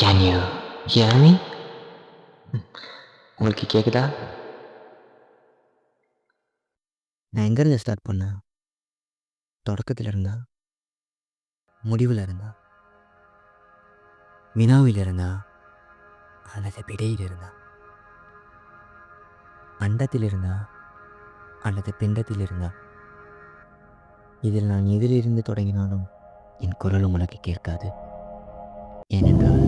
Can you hear me? உங்களுக்கு கேட்குதா? நான் எங்கேருந்து ஸ்டார்ட் பண்ணேன்? தொடக்கத்தில் இருந்தா, முடிவில் இருந்தா, வினாவில் இருந்தா, அல்லது விடையில் இருந்தா, அண்டத்தில் இருந்தா, அல்லது பிண்டத்தில் இருந்தா, இதில் நான் எதிலிருந்து தொடங்கினாலும் என் குரல் உங்களுக்கு கேட்காது. ஏனென்றால்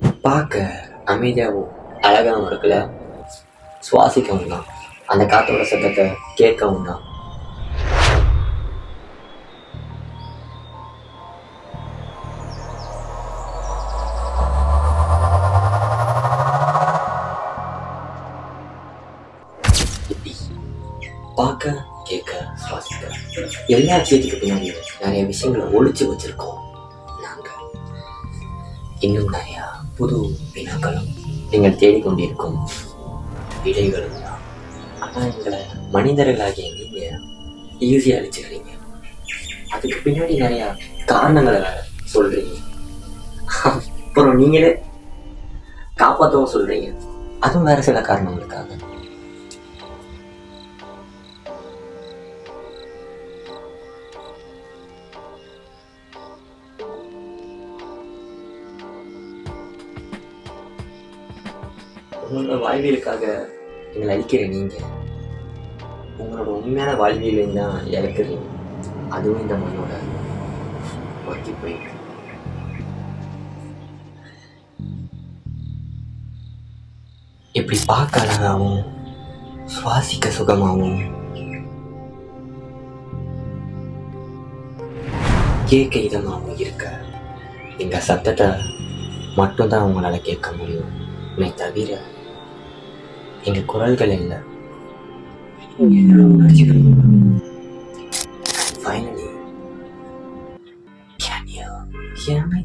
நான் பார்க்க அமைதியாகவும் அழகாகவும் இருக்குல்ல. சுவாசிக்கவும் தான், அந்த காற்றோட சத்தத்தை கேட்கவும் தான். பார்க்க, கேட்க, சுவாசிக்க எல்லா விஷயத்துக்கு பின்னாடி நிறைய விஷயங்களை ஒழிச்சு வச்சிருக்கோம் நாங்க. இன்னும் நிறைய புது வினாக்களும் நீங்கள் தேடிக்கொண்டிருக்கும் விடைகளும் தான். ஆனால் எங்களை மனிதர்களாகிய நீங்க ஈஸியாக அழிச்சுக்கிறீங்க. அதுக்கு பின்னாடி நிறைய காரணங்களை சொல்றீங்க. அப்புறம் நீங்களே காப்பாற்றவும் சொல்றீங்க. அதுவும் வேற சில காரணங்களுக்காக. உங்களோட வாழ்வியலுக்காக எங்களை அழிக்கிற நீங்க உங்களோட உண்மையான வாழ்வியலையும் தான் இழக்கிறீங்க. அதுவும் இந்த மண்ணோட ஒர்க்கி போயிருக்கு. இப்படி பார்க்க அழகாகவும் சுவாசிக்க சுகமாகவும் கேட்க இதமாகவும் இருக்க எங்க சத்தத்தை மட்டும்தான் உங்களால கேட்க முடியும். தவிர எங்க குரல்கள் இல்லை, உணர்ச்சிகள். Finally, can you hear me?